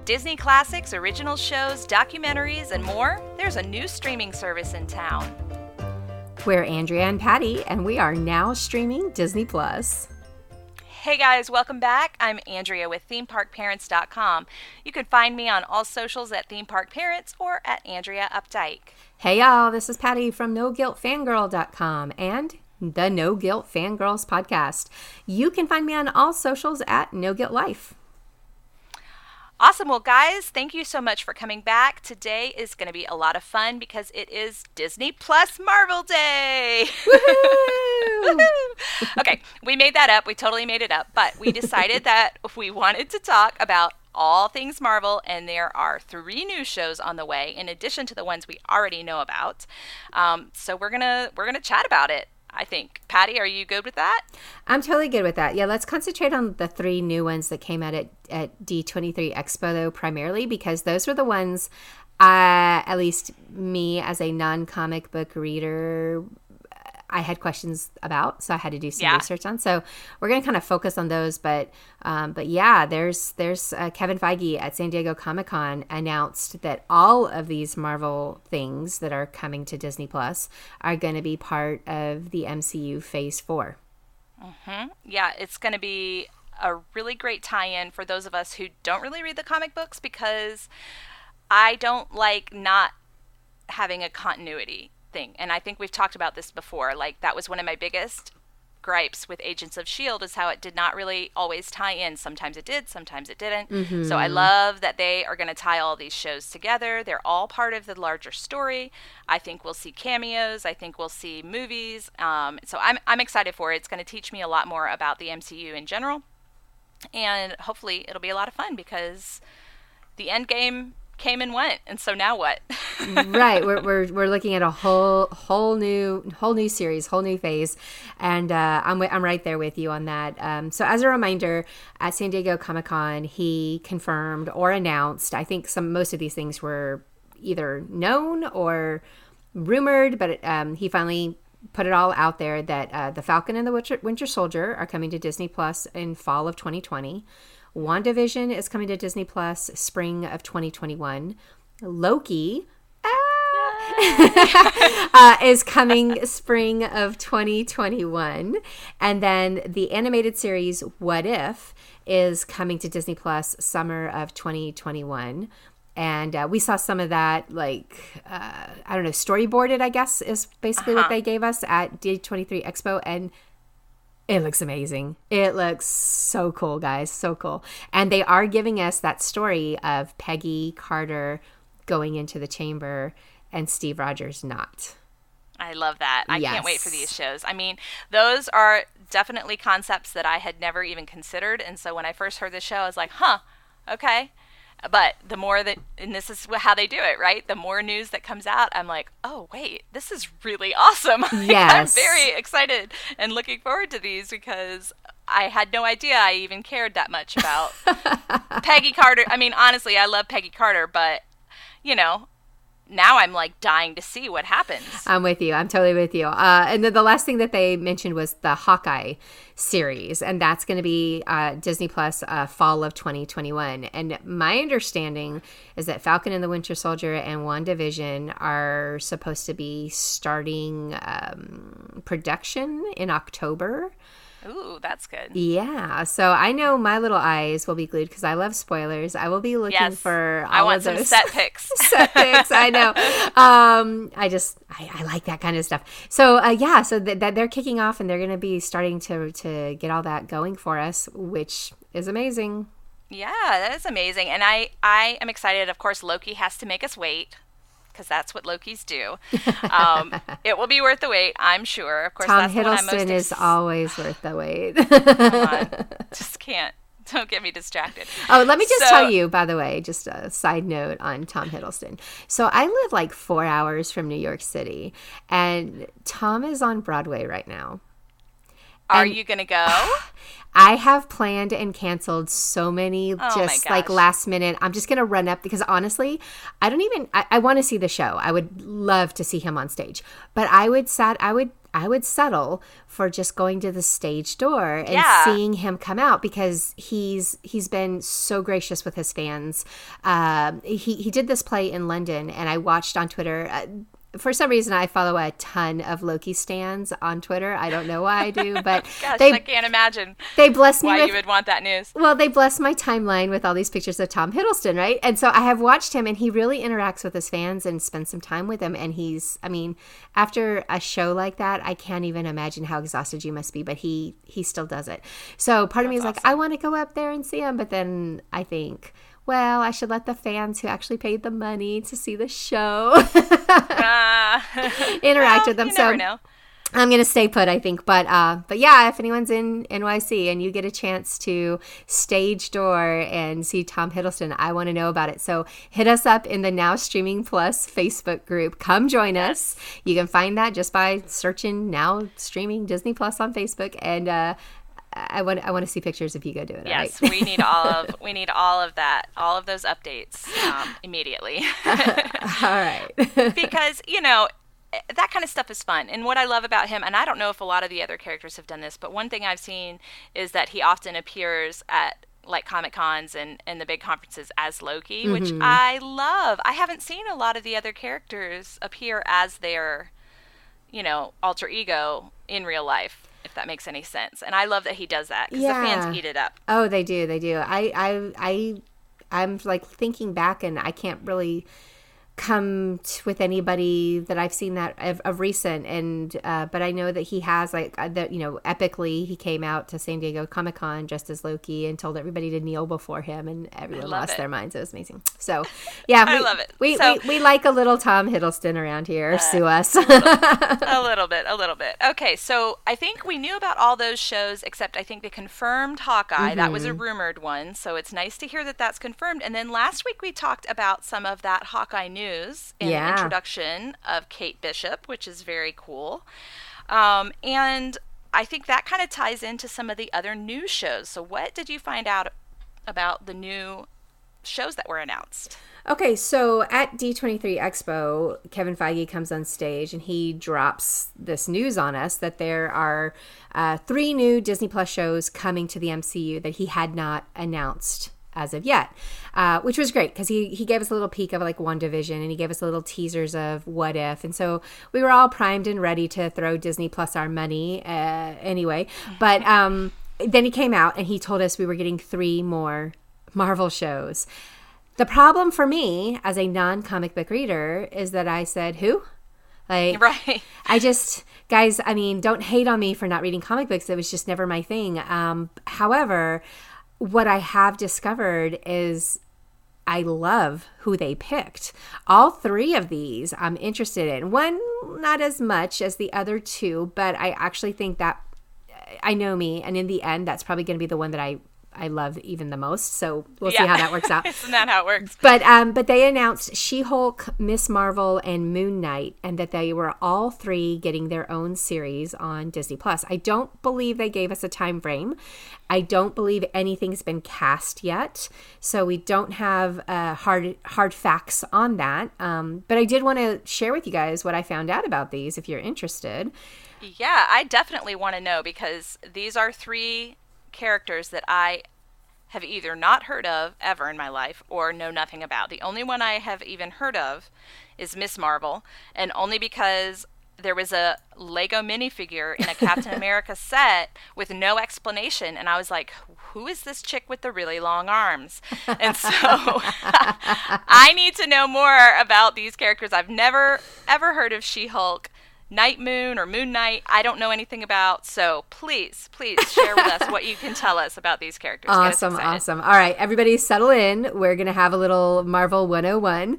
Disney classics, original shows, documentaries, and more, there's a new streaming service in town. We're Andrea and Patty, and we are now streaming Disney+. Hey guys, welcome back. I'm Andrea with themeparkparents.com. You can find me on all socials at themeparkparents or at Andrea Updike. Hey y'all, this is Patty from No-Guilt.Fangirl.com and the No-Guilt Fangirls Podcast. You can find me on all socials at No-Guilt Life. Awesome. Well, guys, thank you so much for coming back. Today is going to be a lot of fun because it is Disney Plus Marvel Day. Woohoo! Okay, we made that up. We totally made it up. But we decided that we wanted to talk about all things Marvel, and there are 3 new shows on the way in addition to the ones we already know about. So we're gonna chat about it, I think. Patty, are you good with that? I'm totally good with that. Yeah, let's concentrate on the 3 new ones that came out at D23 Expo, though, primarily, because those were the ones, at least me as a non-comic book reader, I had questions about, so I had to do some research on. So we're going to kind of focus on those, but yeah, there's Kevin Feige at San Diego Comic-Con announced that all of these Marvel things that are coming to Disney Plus are going to be part of the MCU Phase 4. Mm-hmm. Yeah, it's going to be a really great tie-in for those of us who don't really read the comic books, because I don't like not having a continuity thing. And I think we've talked about this before. Like, that was one of my biggest gripes with Agents of S.H.I.E.L.D. is how it did not really always tie in. Sometimes it did, sometimes it didn't. Mm-hmm. So I love that they are going to tie all these shows together. They're all part of the larger story. I think we'll see cameos. I think we'll see movies. So I'm excited for it. It's going to teach me a lot more about the MCU in general. And hopefully it'll be a lot of fun, because the end game came and went, and so now what? Right, we're looking at a whole new series, whole new phase, and I'm right there with you on that. So as a reminder, at San Diego Comic-Con, he confirmed or announced. I think most of these things were either known or rumored, but he finally put it all out there that the Falcon and the Winter Soldier are coming to Disney Plus in fall of 2020. Wandavision is coming to Disney Plus spring of 2021. Loki is coming spring of 2021. And then the animated series What If is coming to Disney Plus summer of 2021. And we saw some of that, like, I don't know, storyboarded, I guess, is basically what they gave us at D23 Expo. And it looks amazing. It looks so cool, guys. So cool. And they are giving us that story of Peggy Carter going into the chamber and Steve Rogers not. I love that. I can't wait for these shows. I mean, those are definitely concepts that I had never even considered. And so when I first heard the show, I was like, okay. But the more that, and this is how they do it, right? The more news that comes out, I'm like, oh, wait, this is really awesome. Yes. I'm very excited and looking forward to these, because I had no idea I even cared that much about Peggy Carter. I mean, honestly, I love Peggy Carter, but, now I'm like dying to see what happens. I'm with you. I'm totally with you. And then the last thing that they mentioned was the Hawkeye series, and that's going to be Disney Plus fall of 2021. And my understanding is that Falcon and the Winter Soldier and WandaVision are supposed to be starting production in October. Ooh, that's good. Yeah. So I know my little eyes will be glued, because I love spoilers. I will be looking for all of those. I want some set pics. Set pics, I know. I like that kind of stuff. So so that they're kicking off, and they're going to be starting to get all that going for us, which is amazing. Yeah, that is amazing. And I am excited. Of course, Loki has to make us wait, because that's what Lokis do. It will be worth the wait, I'm sure. Of course, Tom Hiddleston is always worth the wait. Come on. Just can't. Don't get me distracted. Oh, let me just tell you, by the way, just a side note on Tom Hiddleston. So I live like 4 hours from New York City, and Tom is on Broadway right now. Are you going to go? I have planned and canceled so many like last minute. I'm just going to run up, because honestly, I want to see the show. I would love to see him on stage, but I would would settle for just going to the stage door and seeing him come out, because he's been so gracious with his fans. He did this play in London, and I watched on Twitter. For some reason, I follow a ton of Loki stans on Twitter. I don't know why I do, but gosh, I can't imagine they bless me why you would want that news. Well, they bless my timeline with all these pictures of Tom Hiddleston, right? And so I have watched him, and he really interacts with his fans and spends some time with them. And after a show like that, I can't even imagine how exhausted you must be, but he still does it. So part of me is awesome. Like, I want to go up there and see him, but then I think, well, I should let the fans who actually paid the money to see the show interact with them. You never know. I'm going to stay put, I think. But yeah, if anyone's in NYC and you get a chance to stage door and see Tom Hiddleston, I want to know about it. So hit us up in the Now Streaming Plus Facebook group. Come join us. You can find that just by searching Now Streaming Disney Plus on Facebook. And I want to see pictures if you go do it. Yes, right? we need all of that, all of those updates immediately. All right. Because, that kind of stuff is fun. And what I love about him, and I don't know if a lot of the other characters have done this, but one thing I've seen is that he often appears at like Comic Cons and the big conferences as Loki, which I love. I haven't seen a lot of the other characters appear as their, alter ego in real life, if that makes any sense. And I love that he does that, because the fans eat it up. Oh, they do. I'm like thinking back, and I can't really come with anybody that I've seen that of recent, and but I know that he has epically he came out to San Diego Comic-Con dressed as Loki and told everybody to kneel before him, and everyone lost their minds. It was amazing. So yeah, I love it. We like a little Tom Hiddleston around here. Sue us. a little bit. Okay, so I think we knew about all those shows, except I think the confirmed Hawkeye. That was a rumored one, so it's nice to hear that that's confirmed. And then last week we talked about some of that Hawkeye news in the introduction of Kate Bishop, which is very cool. And I think that kind of ties into some of the other new shows. So what did you find out about the new shows that were announced? Okay, so at D23 Expo, Kevin Feige comes on stage and he drops this news on us that there are 3 new Disney Plus shows coming to the MCU that he had not announced as of yet, which was great, because he gave us a little peek of like Wandavision, and he gave us little teasers of What If, and so we were all primed and ready to throw Disney Plus our money anyway. But then he came out and he told us we were getting 3 more Marvel shows. The problem for me as a non-comic book reader is that I said, who? Like, right. Guys, don't hate on me for not reading comic books. It was just never my thing. However, what I have discovered is I love who they picked. All 3 of these I'm interested in. One, not as much as the other 2, but I actually think that I know me, and in the end, that's probably going to be the one that I love even the most. So we'll see how that works out. Isn't that how it works? But they announced She-Hulk, Miss Marvel, and Moon Knight, and that they were all 3 getting their own series on Disney Plus. I don't believe they gave us a time frame. I don't believe anything's been cast yet, so we don't have hard facts on that. But I did want to share with you guys what I found out about these, if you're interested. Yeah, I definitely want to know, because these are 3 characters that I have either not heard of ever in my life or know nothing about. The only one I have even heard of is Miss Marvel, and only because there was a Lego minifigure in a Captain America set with no explanation, and I was like, who is this chick with the really long arms? And so I need to know more about these characters. I've never ever heard of She-Hulk, Night Moon, or Moon Knight. I don't know anything about, so please share with us what you can tell us about these characters. Awesome. All right, everybody settle in. We're going to have a little Marvel 101.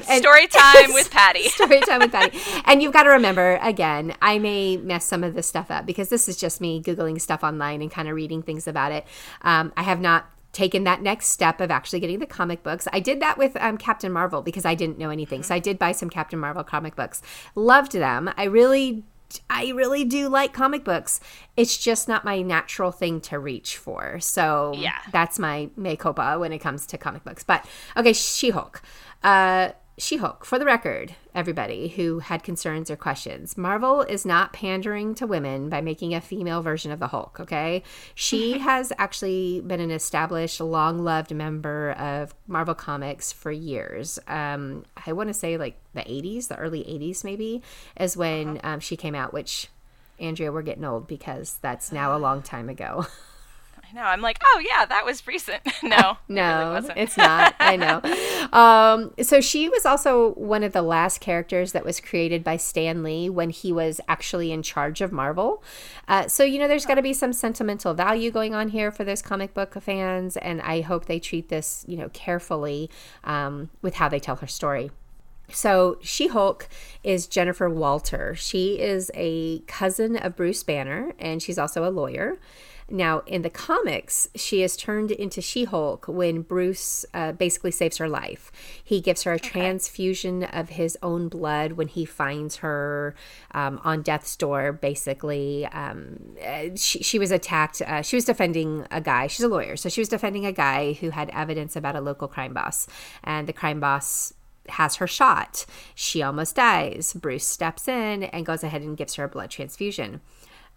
Story time with Patty. Story time with Patty. And you've got to remember, again, I may mess some of this stuff up, because this is just me Googling stuff online and kind of reading things about it. I have not taken that next step of actually getting the comic books. I did that with Captain Marvel, because I didn't know anything. So I did buy some Captain Marvel comic books. Loved them. I really do like comic books. It's just not my natural thing to reach for. So that's my mea culpa when it comes to comic books. But okay, She-Hulk. She-Hulk, for the record, everybody who had concerns or questions, Marvel is not pandering to women by making a female version of the Hulk, okay? She has actually been an established, long-loved member of Marvel Comics for years. I want to say like the 80s, the early 80s maybe, is when she came out, which, Andrea, we're getting old because that's now a long time ago. I know. I'm like, oh yeah, that was recent. No, no, it really wasn't. It's not. I know. So she was also one of the last characters that was created by Stan Lee when he was actually in charge of Marvel. So, there's got to be some sentimental value going on here for those comic book fans. And I hope they treat this, carefully with how they tell her story. So She-Hulk is Jennifer Walter. She is a cousin of Bruce Banner, and she's also a lawyer. Now, in the comics, she is turned into She-Hulk when Bruce basically saves her life. He gives her a transfusion of his own blood when he finds her on death's door, basically. She was attacked. She was defending a guy. She's a lawyer, so she was defending a guy who had evidence about a local crime boss. And the crime boss has her shot. She almost dies. Bruce steps in and goes ahead and gives her a blood transfusion.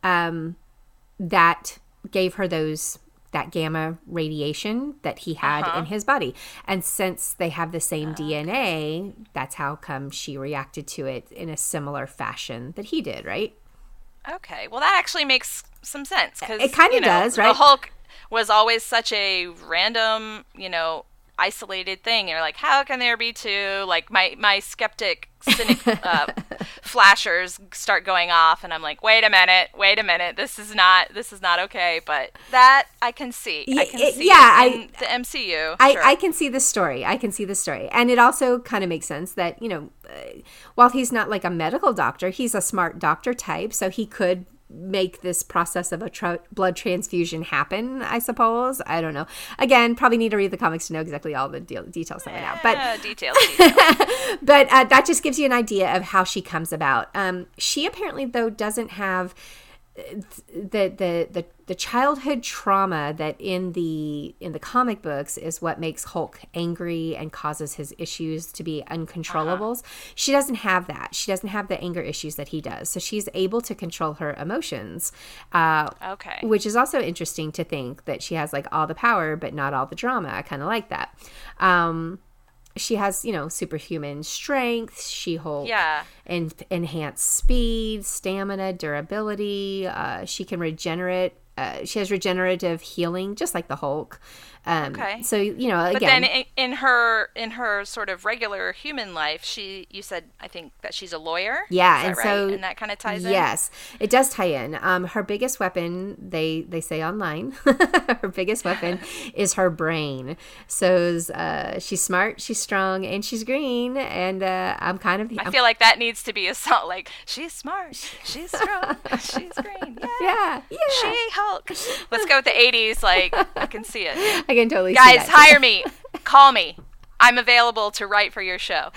That gave her that gamma radiation that he had in his body. And since they have the same DNA, that's how come she reacted to it in a similar fashion that he did, right? Okay. Well, that actually makes some sense. 'Cause, it kind of does, right? The Hulk was always such a random, isolated thing. You're like, how can there be two? Like my skeptic, cynic flashers start going off, and I'm like, wait a minute, this is not okay. But that I can see. I can see in the MCU. I can see the story. And it also kind of makes sense that, while he's not like a medical doctor, he's a smart doctor type, so he could make this process of a blood transfusion happen, I suppose. I don't know. Again, probably need to read the comics to know exactly all the details of it now. But details. But that just gives you an idea of how she comes about. She apparently, though, doesn't have the childhood trauma that in the comic books is what makes Hulk angry and causes his issues to be uncontrollables. She doesn't have that. She doesn't have the anger issues that he does. So she's able to control her emotions. Which is also interesting to think that she has like all the power but not all the drama. I kind of like that. She has, superhuman strength. She-Hulk and enhanced speed, stamina, durability. She can regenerate. She has regenerative healing, just like the Hulk. So, again. But then in her sort of regular human life, you said, I think that she's a lawyer? Yeah. Is that right? And that kind of ties in? Yes, it does tie in. Her biggest weapon, they say online, her biggest weapon is her brain. So she's smart, she's strong, and she's green. And I feel like that needs to be a song. Like, she's smart, she's strong, she's green. Yeah. She-Hulk. Let's go with the 80s. Like, I can see it. I can totally see that. Guys, hire me. Call me. I'm available to write for your show.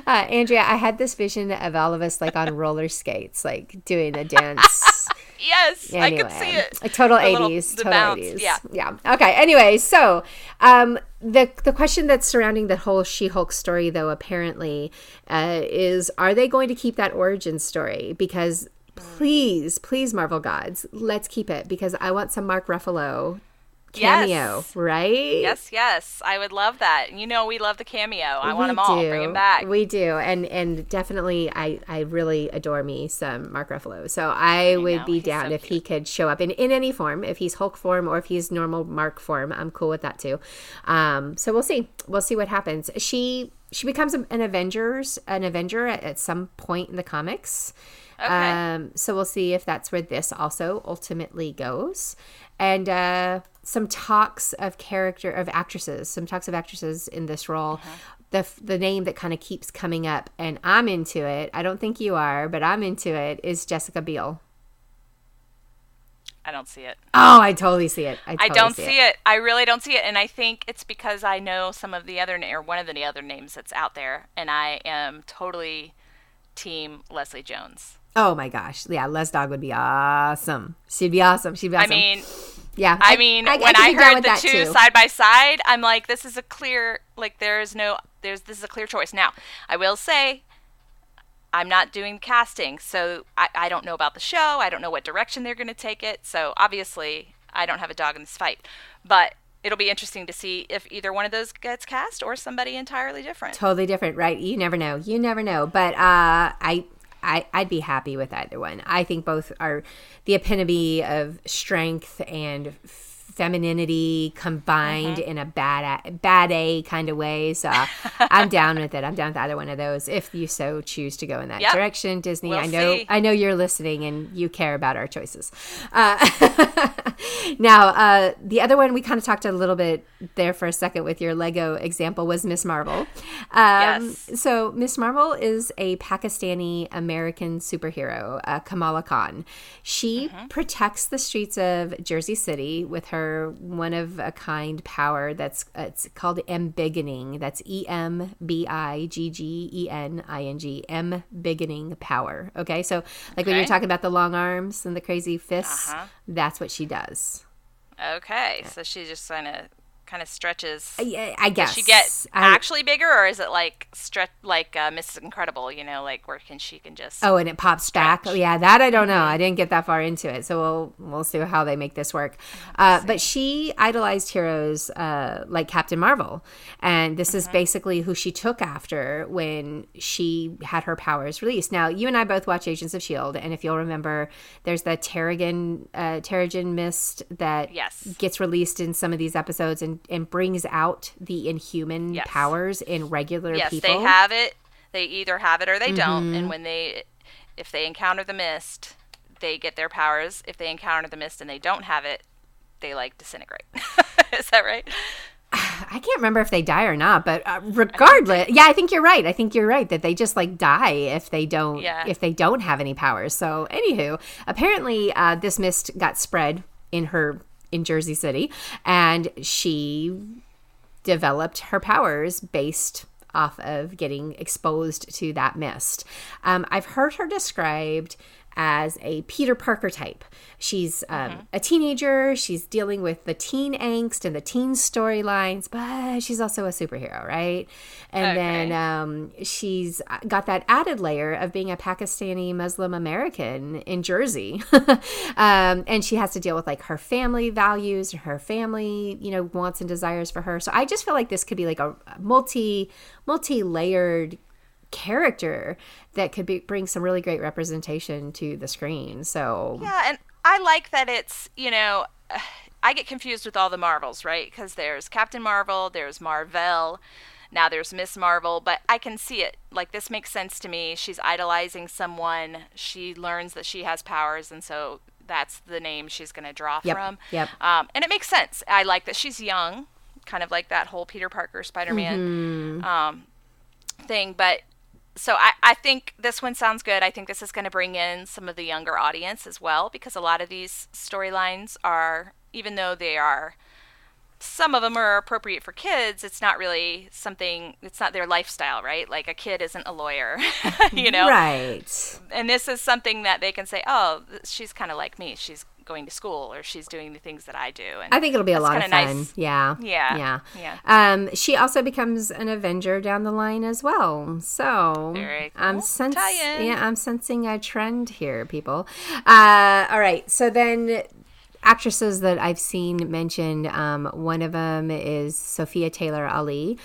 Andrea, I had this vision of all of us like on roller skates, like doing a dance. Yes, anyway, I can see it. A total 80s. Total bounce. 80s. Yeah. Okay. Anyway, so the question that's surrounding the whole She-Hulk story, though, apparently, is are they going to keep that origin story? Because please, Marvel gods, let's keep it, because I want some Mark Ruffalo cameo, right? Yes. I would love that. We love the cameo. I want them all. Bring him back. We do. And definitely, I really adore me some Mark Ruffalo. So I would be down if he could show up in any form. If he's Hulk form or if he's normal Mark form, I'm cool with that too. So we'll see. We'll see what happens. She becomes an Avenger at some point in the comics. Okay. So we'll see if that's where this also ultimately goes. And some talks of actresses in this role. The name that kind of keeps coming up, and I'm into it. I don't think you are, but I'm into it, is Jessica Biel. I don't see it. Oh, I totally see it. I don't see it. I really don't see it. And I think it's because I know some of the other, or one of the other names that's out there, and I am totally team Leslie Jones. Oh my gosh. Yeah, Les Dog would be awesome. She'd be awesome. She'd be awesome. I mean, yeah. when I heard the two side by side, I'm like, this is a clear, like, this is a clear choice. Now, I will say, I'm not doing casting, so I don't know about the show. I don't know what direction they're going to take it. So obviously, I don't have a dog in this fight. But it'll be interesting to see if either one of those gets cast or somebody entirely different. Totally different, right? You never know. You never know. But I'd be happy with either one. I think both are the epitome of strength and femininity combined in a bad A kind of way. So I'm down with it. I'm down with either one of those if you so choose to go in that direction. Disney, we'll I know you're listening and you care about our choices. Now, the other one we kind of talked a little bit there for a second with your Lego example was Miss Marvel. Yes. So Miss Marvel is a Pakistani American superhero, Kamala Khan. She protects the streets of Jersey City with her one-of-a-kind power it's called embiggening. That's EMBIGGENING, embiggening power. Okay, so like when you're talking about the long arms and the crazy fists, that's what she does. Okay, so she just kind of stretches. I guess. Does she get actually bigger, or is it like stretch like Mrs. Incredible? You know, like where she can just. Oh, and it pops stretch. back. Oh, yeah, that I don't know. I didn't get that far into it, so we'll see how they make this work. But she idolized heroes like Captain Marvel, and this is basically who she took after when she had her powers released. Now, you and I both watch Agents of S.H.I.E.L.D., and if you'll remember, there's the Terrigen mist that gets released in some of these episodes and brings out the inhuman powers in regular people. Yes, they have it. They either have it or they don't. And if they encounter the mist, they get their powers. If they encounter the mist and they don't have it, they like disintegrate. Is that right? I can't remember if they die or not, but regardless, I think you're right. I think you're right that they just like die if they don't have any powers. So, anywho, apparently this mist got spread in Jersey City, and she developed her powers based off of getting exposed to that mist. I've heard her described as a Peter Parker type. She's a teenager. She's dealing with the teen angst and the teen storylines, but she's also a superhero, right? And then she's got that added layer of being a Pakistani Muslim American in Jersey. And she has to deal with like her family values, her family, wants and desires for her. So I just feel like this could be like a multi-layered character that could bring some really great representation to the screen. So and I like that it's I get confused with all the Marvels, right? Because there's Captain Marvel, there's Marvel, now there's Miss Marvel, but I can see it. Like, this makes sense to me. She's idolizing someone. She learns that she has powers, and so that's the name she's going to draw from. Yep. And it makes sense. I like that she's young, kind of like that whole Peter Parker Spider-Man thing, but so I think this one sounds good. I think this is going to bring in some of the younger audience as well, because a lot of these storylines are, even though some of them are appropriate for kids, it's not really it's not their lifestyle, right? Like a kid isn't a lawyer, Right. And this is something that they can say, oh, she's kind of like me. She's going to school, or she's doing the things that I do. And I think it'll be a lot of fun. Nice. Yeah. She also becomes an Avenger down the line as well. So very cool. I'm sensing a trend here, people. All right. So then actresses that I've seen mentioned, one of them is Sophia Taylor Ali.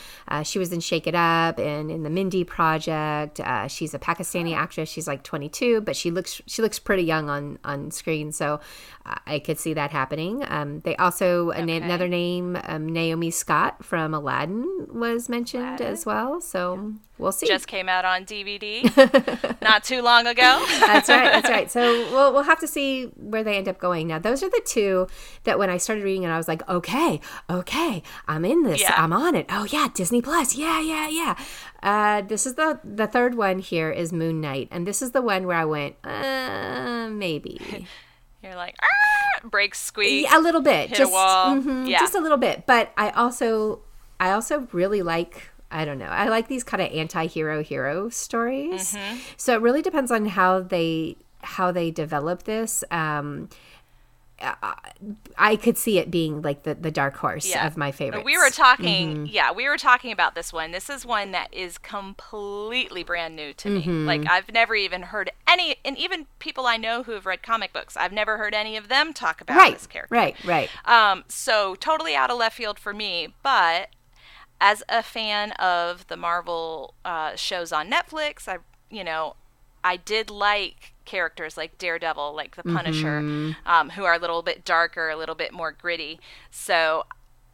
She was in Shake It Up and in the Mindy Project. She's a Pakistani actress. She's like 22, but she looks pretty young on screen, so I could see that happening. They also another name, Naomi Scott from Aladdin was mentioned as well. So we'll see. Just came out on DVD not too long ago. That's right. So we'll have to see where they end up going. Now, those are the two that when I started reading it, I was like, okay, I'm in this. I'm on it. Oh yeah, Disney Plus. Yeah. This is the third one here is Moon Knight, and this is the one where I went, maybe. You're like, brake squeak. A little bit. Hit a wall. Just a little bit. But I also really like I don't know. I like these kind of anti-hero hero stories. Mm-hmm. So it really depends on how they develop this. I could see it being like the dark horse of my favorites. We were talking, we were talking about this one. This is one that is completely brand new to me. Like, I've never even heard any, and even people I know who have read comic books, I've never heard any of them talk about this character. Right. So totally out of left field for me, but as a fan of the Marvel shows on Netflix, I did like characters like Daredevil, like the Punisher, who are a little bit darker, a little bit more gritty. So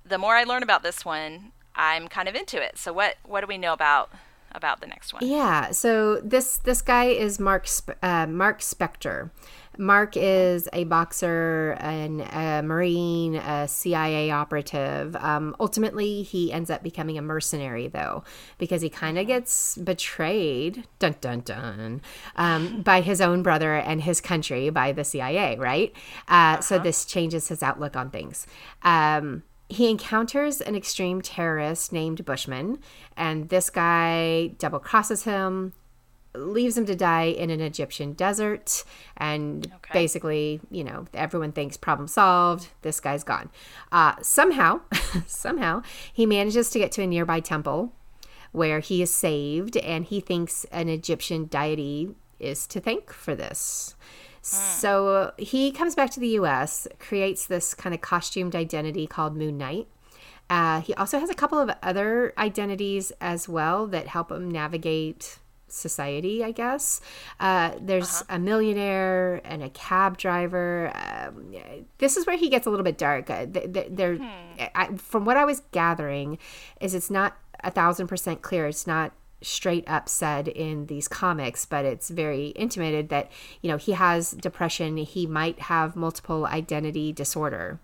the more I learn about this one, I'm kind of into it. So what do we know about the next one? Yeah. So this guy is Mark Spector. Mark is a boxer, a Marine, a CIA operative. Ultimately, he ends up becoming a mercenary, though, because he kind of gets betrayed, dun, dun, dun, by his own brother and his country, by the CIA, right? So this changes his outlook on things. He encounters an extreme terrorist named Bushman, and this guy double-crosses him, leaves him to die in an Egyptian desert, and basically, everyone thinks problem solved. This guy's gone. Somehow, he manages to get to a nearby temple where he is saved, and he thinks an Egyptian deity is to thank for this. So he comes back to the U.S., creates this kind of costumed identity called Moon Knight. He also has a couple of other identities as well that help him navigate society, I guess. There's a millionaire and a cab driver. This is where he gets a little bit dark. From what I was gathering, is it's not 1,000% clear. It's not straight up said in these comics, but it's very intimated that, he has depression. He might have multiple identity disorder.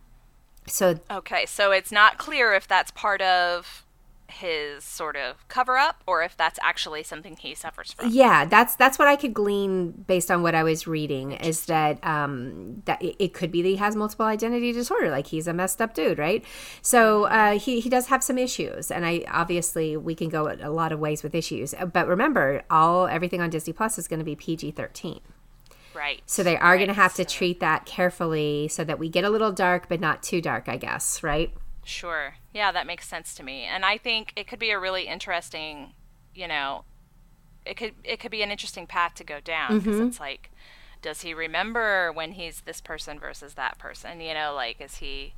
So it's not clear if that's part of his sort of cover up or if that's actually something he suffers from. Yeah, that's what I could glean based on what I was reading, is that that it could be that he has multiple identity disorder, like he's a messed up dude, right? So he does have some issues, and obviously we can go a lot of ways with issues, but remember, everything on Disney Plus is going to be PG-13. Right. So they are going to have to treat that carefully so that we get a little dark, but not too dark, I guess, right? Sure. Yeah, that makes sense to me. And I think it could be a really interesting, it could be an interesting path to go down, because it's like, does he remember when he's this person versus that person? Is he,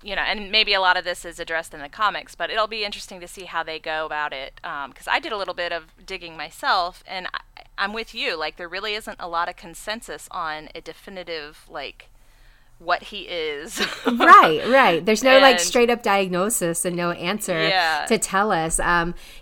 and maybe a lot of this is addressed in the comics, but it'll be interesting to see how they go about it. Because I did a little bit of digging myself, and I'm with you. Like, there really isn't a lot of consensus on a definitive, what he is. Right. There's no straight up diagnosis and no answer to tell us.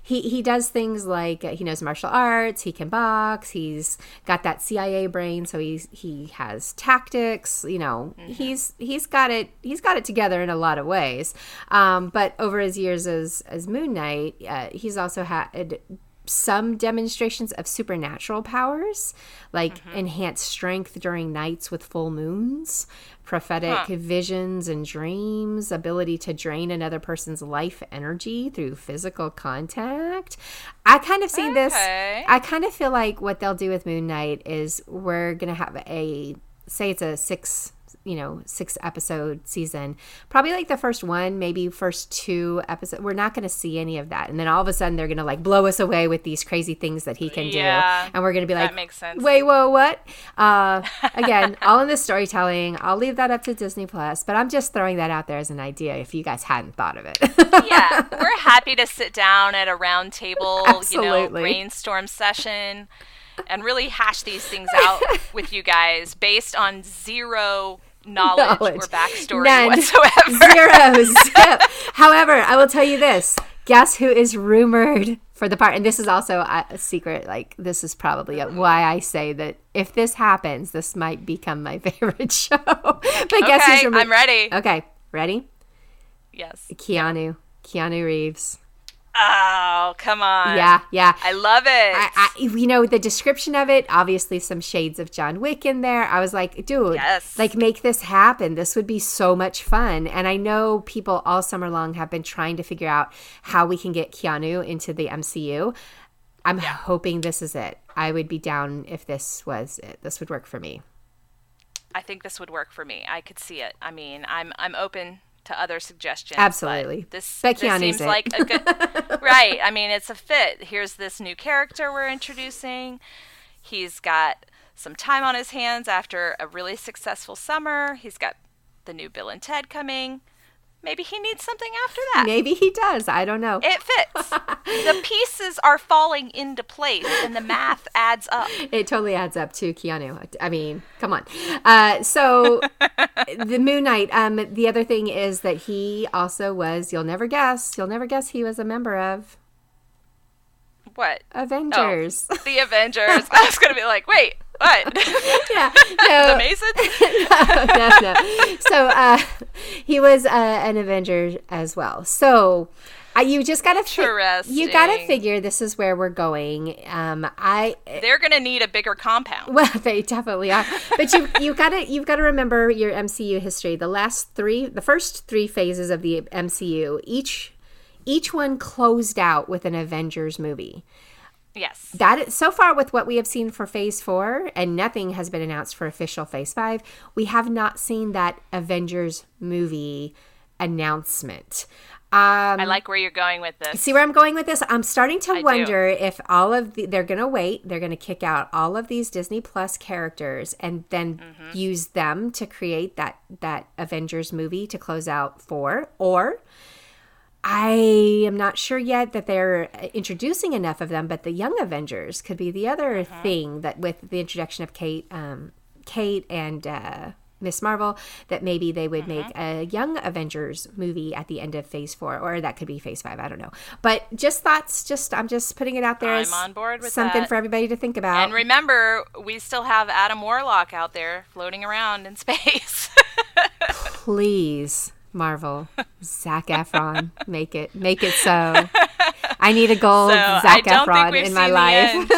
He does things like he knows martial arts, he can box, he's got that CIA brain, so he has tactics, he's got it together in a lot of ways. But over his years as Moon Knight, he's also had some demonstrations of supernatural powers, like enhanced strength during nights with full moons, prophetic visions and dreams, ability to drain another person's life energy through physical contact. I kind of see this. I kind of feel like what they'll do with Moon Knight is we're going to have say it's a 6 episode season, probably like the first one, maybe first 2 episodes, we're not going to see any of that. And then all of a sudden they're going to blow us away with these crazy things that he can do. And we're going to be like, that makes sense. Wait, whoa, what? Again, all in the storytelling. I'll leave that up to Disney Plus, but I'm just throwing that out there as an idea if you guys hadn't thought of it. Yeah, we're happy to sit down at a round table, brainstorm session, and really hash these things out with you guys based on zero knowledge or backstory whatsoever. Zip. However, I will tell you this. Guess who is rumored for the part? And this is also a secret. This is probably why I say that if this happens, this might become my favorite show. But guess who's rumored? I'm ready. Okay, ready? Yes. Keanu Reeves. Oh, come on. Yeah. I love it. The description of it, obviously some shades of John Wick in there. I was like, dude, yes. like, make this happen. This would be so much fun. And I know people all summer long have been trying to figure out how we can get Keanu into the MCU. I'm hoping this is it. I would be down if this was it. This would work for me. I think this would work for me. I could see it. I mean, I'm open to other suggestions. Absolutely. This Keanu's seems like a good right. I mean, it's a fit. Here's this new character we're introducing. He's got some time on his hands after a really successful summer. He's got the new Bill and Ted coming. Maybe he needs something after that. Maybe he does. I don't know. It fits. The pieces are falling into place, and the math adds up. It totally adds up to Keanu. I mean, come on. So the Moon Knight, the other thing is that he also was, you'll never guess he was a member of... What? Avengers. Oh, the Avengers. I was going to be like, wait, what? Yeah. No. The Masons? No. So he was an Avenger as well. So you just got to you got to figure this is where we're going. They're going to need a bigger compound. Well, they definitely are. But you've got to remember your MCU history. The first three phases of the MCU, each one closed out with an Avengers movie. Yes. So far with what we have seen for Phase 4, and nothing has been announced for official Phase 5, we have not seen that Avengers movie announcement. I like where you're going with this. See where I'm going with this? I'm starting to wonder if they're going to wait. They're going to kick out all of these Disney Plus characters and then use them to create that Avengers movie to close out 4, or... I am not sure yet that they're introducing enough of them, but the Young Avengers could be the other thing that with the introduction of Kate and Miss Marvel, that maybe they would make a Young Avengers movie at the end of Phase 4, or that could be Phase 5. I don't know. But just thoughts, I'm just putting it out there as on board with something for everybody to think about. And remember, we still have Adam Warlock out there floating around in space. Please. Marvel, Zac Efron, make it so. I need a gold Zac Efron in my life.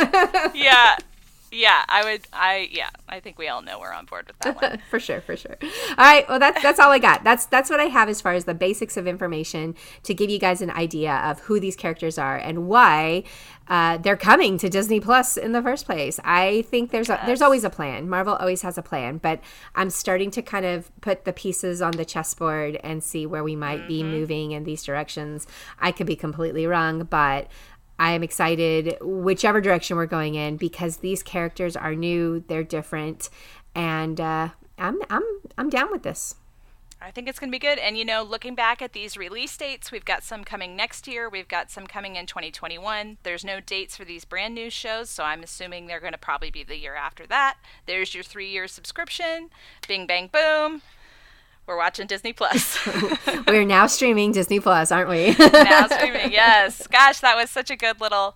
I think we all know we're on board with that one. For sure. All right, well that's all I got. That's what I have as far as the basics of information to give you guys an idea of who these characters are and why they're coming to Disney Plus in the first place. I think there's always a plan. Marvel always has a plan, but I'm starting to kind of put the pieces on the chessboard and see where we might be moving in these directions. I could be completely wrong, but I am excited whichever direction we're going in because these characters are new, they're different, and I'm down with this. I think it's going to be good. And, looking back at these release dates, we've got some coming next year. We've got some coming in 2021. There's no dates for these brand new shows, so I'm assuming they're going to probably be the year after that. There's your 3-year subscription. Bing, bang, boom. We're watching Disney Plus. We're now streaming Disney Plus, aren't we? Now streaming, yes. Gosh, that was a good little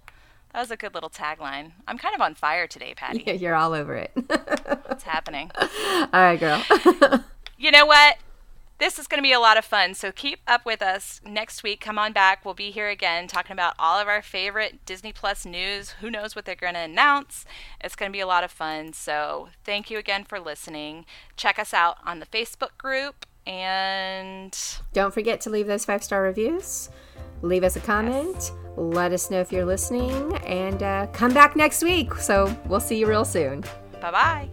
tagline. I'm kind of on fire today, Patty. Yeah, you're all over it. What's happening? All right, girl. You know what? This is going to be a lot of fun, so keep up with us. Next week, come on back. We'll be here again talking about all of our favorite Disney Plus news. Who knows what they're going to announce? It's going to be a lot of fun, so thank you again for listening. Check us out on the Facebook group, and... don't forget to leave those 5-star reviews. Leave us a comment. Yes. Let us know if you're listening, and come back next week. So we'll see you real soon. Bye-bye.